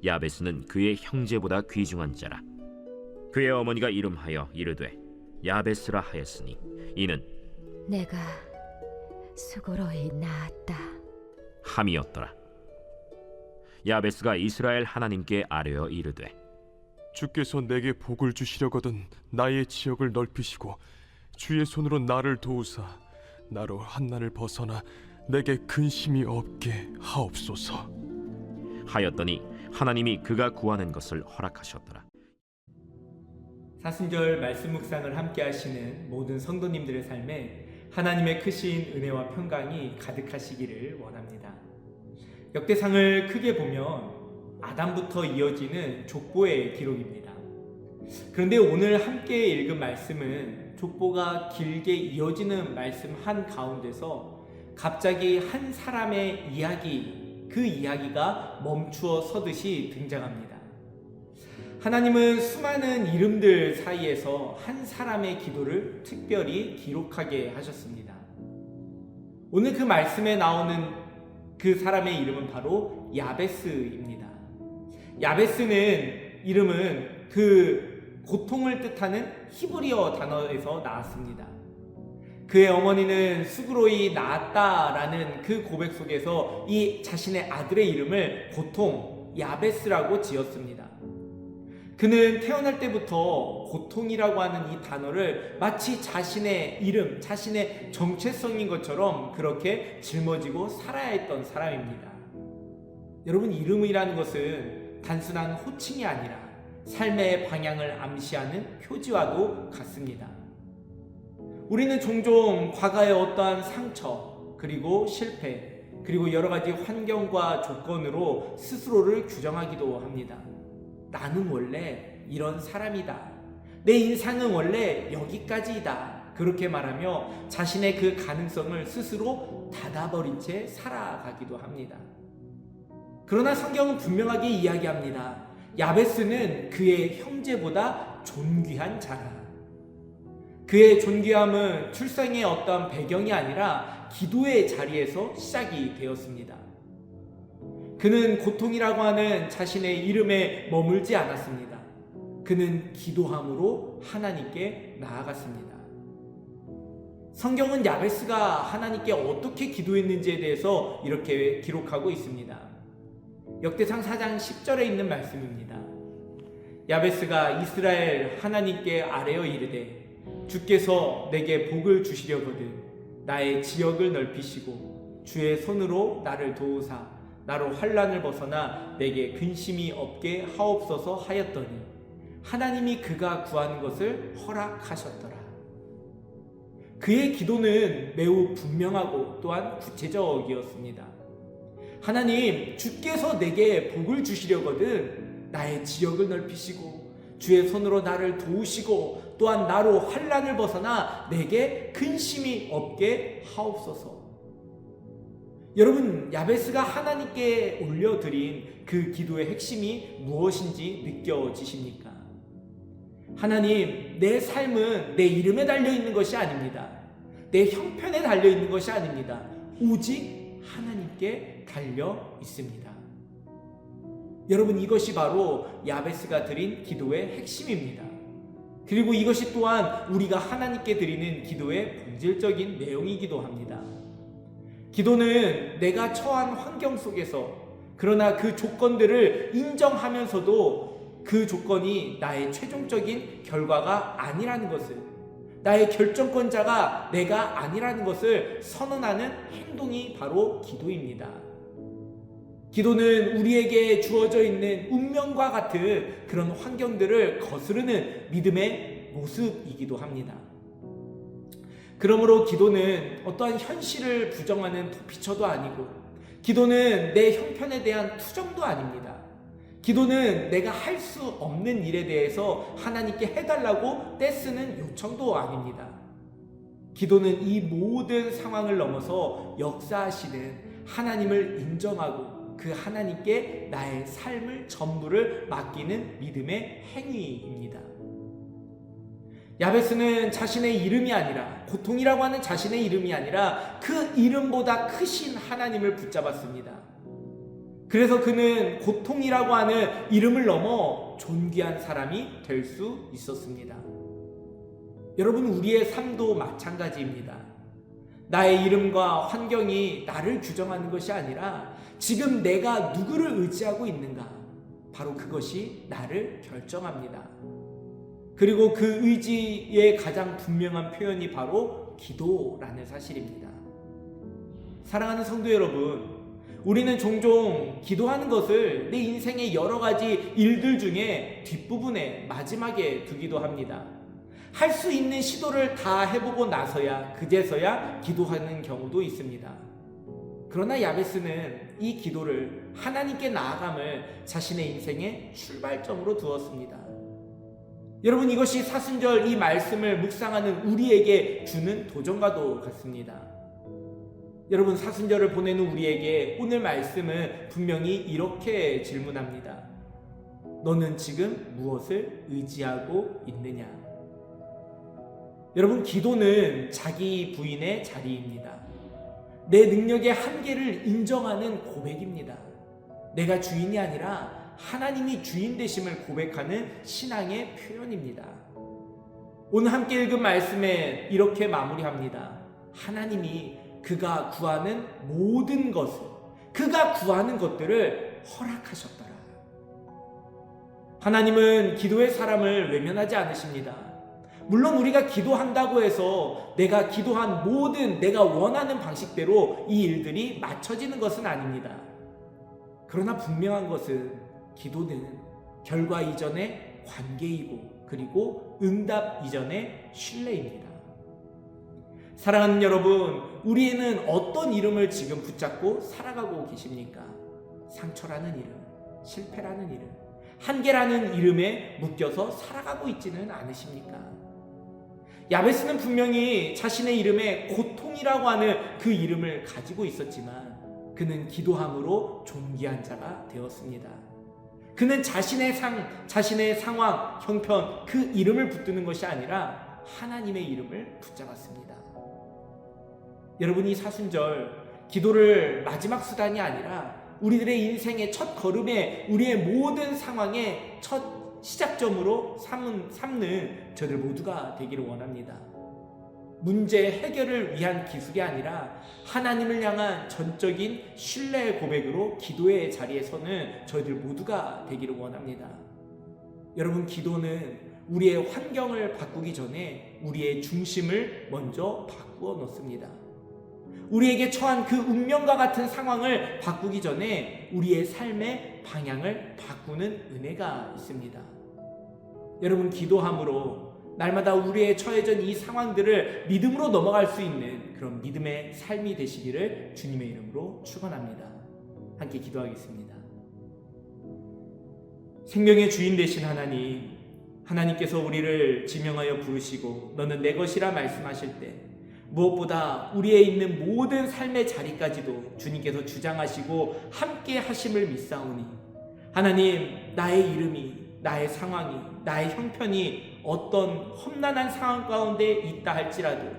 야베스는 그의 형제보다 귀중한 자라. 그의 어머니가 이름하여 이르되 야베스라 하였으니 이는 내가 수고로이 낳았다 함이었더라. 야베스가 이스라엘 하나님께 아뢰어 이르되 주께서 내게 복을 주시려거든 나의 지역을 넓히시고 주의 손으로 나를 도우사 나로 한난을 벗어나 내게 근심이 없게 하옵소서. 하였더니 하나님이 그가 구하는 것을 허락하셨더라. 사순절 말씀 묵상을 함께 하시는 모든 성도님들의 삶에 하나님의 크신 은혜와 평강이 가득하시기를 원합니다. 역대상을 크게 보면 아담부터 이어지는 족보의 기록입니다. 그런데 오늘 함께 읽은 말씀은 족보가 길게 이어지는 말씀 한 가운데서 갑자기 한 사람의 이야기, 그 이야기가 멈추어 서듯이 등장합니다. 하나님은 수많은 이름들 사이에서 한 사람의 기도를 특별히 기록하게 하셨습니다. 오늘 그 말씀에 나오는 그 사람의 이름은 바로 야베스입니다. 야베스는 이름은 그 고통을 뜻하는 히브리어 단어에서 나왔습니다. 그의 어머니는 수그로이 낳았다라는 그 고백 속에서 이 자신의 아들의 이름을 고통, 야베스라고 지었습니다. 그는 태어날 때부터 고통이라고 하는 이 단어를 마치 자신의 이름, 자신의 정체성인 것처럼 그렇게 짊어지고 살아야 했던 사람입니다. 여러분, 이름이라는 것은 단순한 호칭이 아니라 삶의 방향을 암시하는 표지와도 같습니다. 우리는 종종 과거의 어떠한 상처, 그리고 실패, 그리고 여러 가지 환경과 조건으로 스스로를 규정하기도 합니다. 나는 원래 이런 사람이다. 내 인생은 원래 여기까지이다. 그렇게 말하며 자신의 그 가능성을 스스로 닫아버린 채 살아가기도 합니다. 그러나 성경은 분명하게 이야기합니다. 야베스는 그의 형제보다 존귀한 자라. 그의 존귀함은 출생의 어떠한 배경이 아니라 기도의 자리에서 시작이 되었습니다. 그는 고통이라고 하는 자신의 이름에 머물지 않았습니다. 그는 기도함으로 하나님께 나아갔습니다. 성경은 야베스가 하나님께 어떻게 기도했는지에 대해서 이렇게 기록하고 있습니다. 역대상 4장 10절에 있는 말씀입니다. 야베스가 이스라엘 하나님께 아뢰어 이르되 주께서 내게 복을 주시려거든 나의 지역을 넓히시고 주의 손으로 나를 도우사 나로 환난을 벗어나 내게 근심이 없게 하옵소서 하였더니 하나님이 그가 구하는 것을 허락하셨더라. 그의 기도는 매우 분명하고 또한 구체적이었습니다. 하나님, 주께서 내게 복을 주시려거든 나의 지역을 넓히시고 주의 손으로 나를 도우시고 또한 나로 환난을 벗어나 내게 근심이 없게 하옵소서. 여러분, 야베스가 하나님께 올려드린 그 기도의 핵심이 무엇인지 느껴지십니까? 하나님, 내 삶은 내 이름에 달려있는 것이 아닙니다. 내 형편에 달려있는 것이 아닙니다. 오직 하나님께 달려 있습니다. 여러분, 이것이 바로 야베스가 드린 기도의 핵심입니다. 그리고 이것이 또한 우리가 하나님께 드리는 기도의 본질적인 내용이기도 합니다. 기도는 내가 처한 환경 속에서 그러나 그 조건들을 인정하면서도 그 조건이 나의 최종적인 결과가 아니라는 것을, 나의 결정권자가 내가 아니라는 것을 선언하는 행동이 바로 기도입니다. 기도는 우리에게 주어져 있는 운명과 같은 그런 환경들을 거스르는 믿음의 모습이기도 합니다. 그러므로 기도는 어떠한 현실을 부정하는 도피처도 아니고, 기도는 내 형편에 대한 투정도 아닙니다. 기도는 내가 할 수 없는 일에 대해서 하나님께 해달라고 떼쓰는 요청도 아닙니다. 기도는 이 모든 상황을 넘어서 역사하시는 하나님을 인정하고 그 하나님께 나의 삶을 전부를 맡기는 믿음의 행위입니다. 야베스는 자신의 이름이 아니라, 고통이라고 하는 자신의 이름이 아니라 그 이름보다 크신 하나님을 붙잡았습니다. 그래서 그는 고통이라고 하는 이름을 넘어 존귀한 사람이 될 수 있었습니다. 여러분, 우리의 삶도 마찬가지입니다. 나의 이름과 환경이 나를 규정하는 것이 아니라 지금 내가 누구를 의지하고 있는가, 바로 그것이 나를 결정합니다. 그리고 그 의지의 가장 분명한 표현이 바로 기도라는 사실입니다. 사랑하는 성도 여러분, 우리는 종종 기도하는 것을 내 인생의 여러 가지 일들 중에 뒷부분에 마지막에 두기도 합니다. 할 수 있는 시도를 다 해보고 나서야, 그제서야 기도하는 경우도 있습니다. 그러나 야베스는 이 기도를 하나님께 나아감을 자신의 인생의 출발점으로 두었습니다. 여러분, 이것이 사순절 이 말씀을 묵상하는 우리에게 주는 도전과도 같습니다. 여러분, 사순절을 보내는 우리에게 오늘 말씀은 분명히 이렇게 질문합니다. 너는 지금 무엇을 의지하고 있느냐? 여러분, 기도는 자기 부인의 자리입니다. 내 능력의 한계를 인정하는 고백입니다. 내가 주인이 아니라 하나님이 주인 되심을 고백하는 신앙의 표현입니다. 오늘 함께 읽은 말씀에 이렇게 마무리합니다. 하나님이 그가 구하는 모든 것을, 그가 구하는 것들을 허락하셨더라. 하나님은 기도의 사람을 외면하지 않으십니다. 물론 우리가 기도한다고 해서 내가 기도한 모든 내가 원하는 방식대로 이 일들이 맞춰지는 것은 아닙니다. 그러나 분명한 것은 기도는 결과 이전의 관계이고, 그리고 응답 이전의 신뢰입니다. 사랑하는 여러분, 우리는 어떤 이름을 지금 붙잡고 살아가고 계십니까? 상처라는 이름, 실패라는 이름, 한계라는 이름에 묶여서 살아가고 있지는 않으십니까? 야베스는 분명히 자신의 이름에 고통이라고 하는 그 이름을 가지고 있었지만 그는 기도함으로 존귀한 자가 되었습니다. 그는 자신의 상황, 형편, 그 이름을 붙드는 것이 아니라 하나님의 이름을 붙잡았습니다. 여러분, 이 사순절 기도를 마지막 수단이 아니라 우리들의 인생의 첫 걸음에 우리의 모든 상황의 첫 시작점으로 삼는 저들 모두가 되기를 원합니다. 문제 해결을 위한 기술이 아니라 하나님을 향한 전적인 신뢰의 고백으로 기도의 자리에 서는 저희들 모두가 되기를 원합니다. 여러분, 기도는 우리의 환경을 바꾸기 전에 우리의 중심을 먼저 바꾸어 놓습니다. 우리에게 처한 그 운명과 같은 상황을 바꾸기 전에 우리의 삶의 방향을 바꾸는 은혜가 있습니다. 여러분, 기도함으로 날마다 우리의 처해진 이 상황들을 믿음으로 넘어갈 수 있는 그런 믿음의 삶이 되시기를 주님의 이름으로 축원합니다. 함께 기도하겠습니다. 생명의 주인 되신 하나님, 하나님께서 우리를 지명하여 부르시고 너는 내 것이라 말씀하실 때 무엇보다 우리에 있는 모든 삶의 자리까지도 주님께서 주장하시고 함께 하심을 믿사오니 하나님, 나의 이름이, 나의 상황이, 나의 형편이 어떤 험난한 상황 가운데 있다 할지라도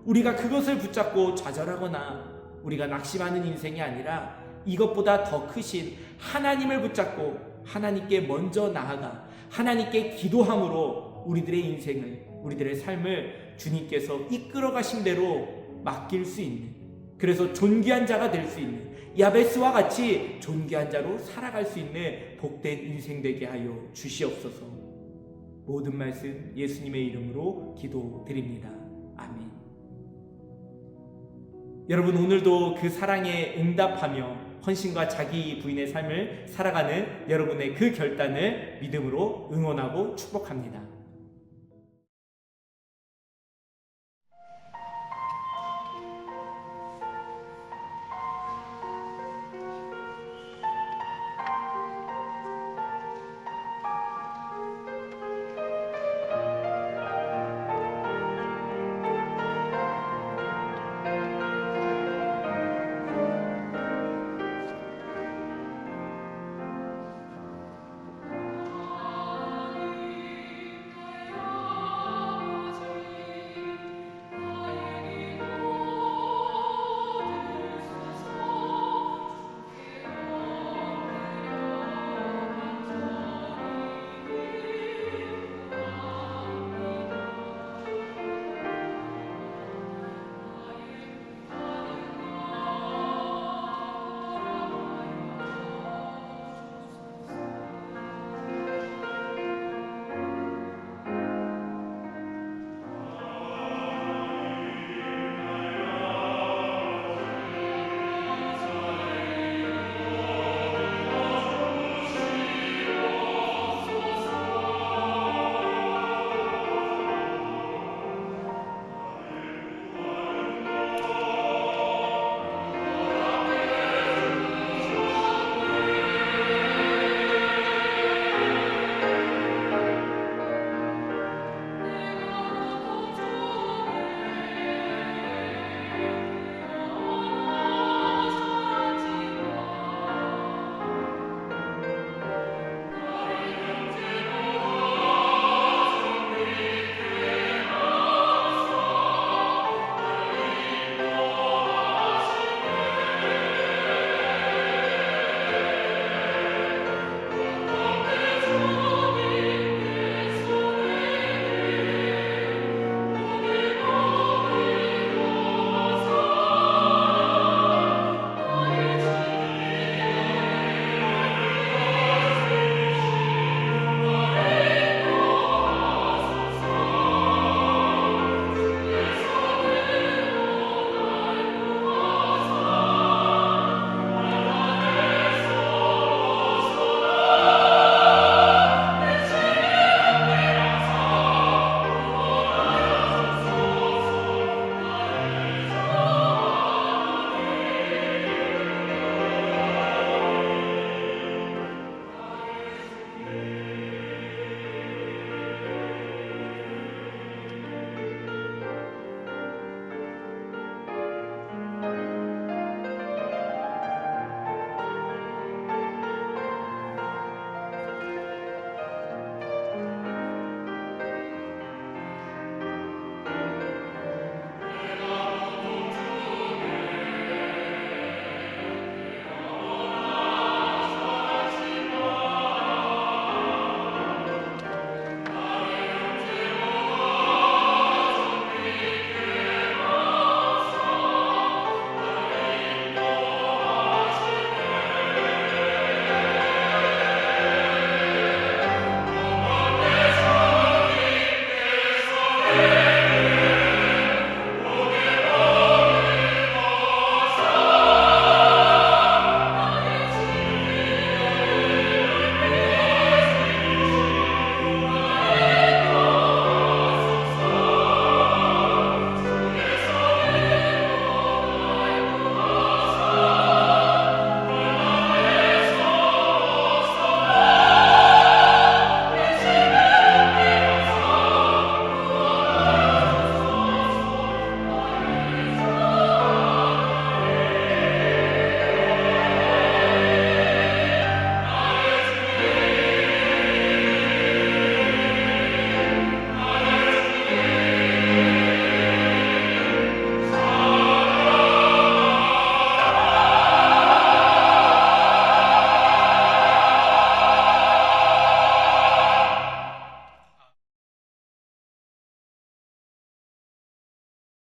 우리가 그것을 붙잡고 좌절하거나 우리가 낙심하는 인생이 아니라 이것보다 더 크신 하나님을 붙잡고 하나님께 먼저 나아가 하나님께 기도함으로 우리들의 인생을, 우리들의 삶을 주님께서 이끌어 가신 대로 맡길 수 있는, 그래서 존귀한 자가 될 수 있는, 야베스와 같이 존귀한 자로 살아갈 수 있는 복된 인생 되게 하여 주시옵소서. 모든 말씀 예수님의 이름으로 기도드립니다. 아멘. 여러분, 오늘도 그 사랑에 응답하며 헌신과 자기 부인의 삶을 살아가는 여러분의 그 결단을 믿음으로 응원하고 축복합니다.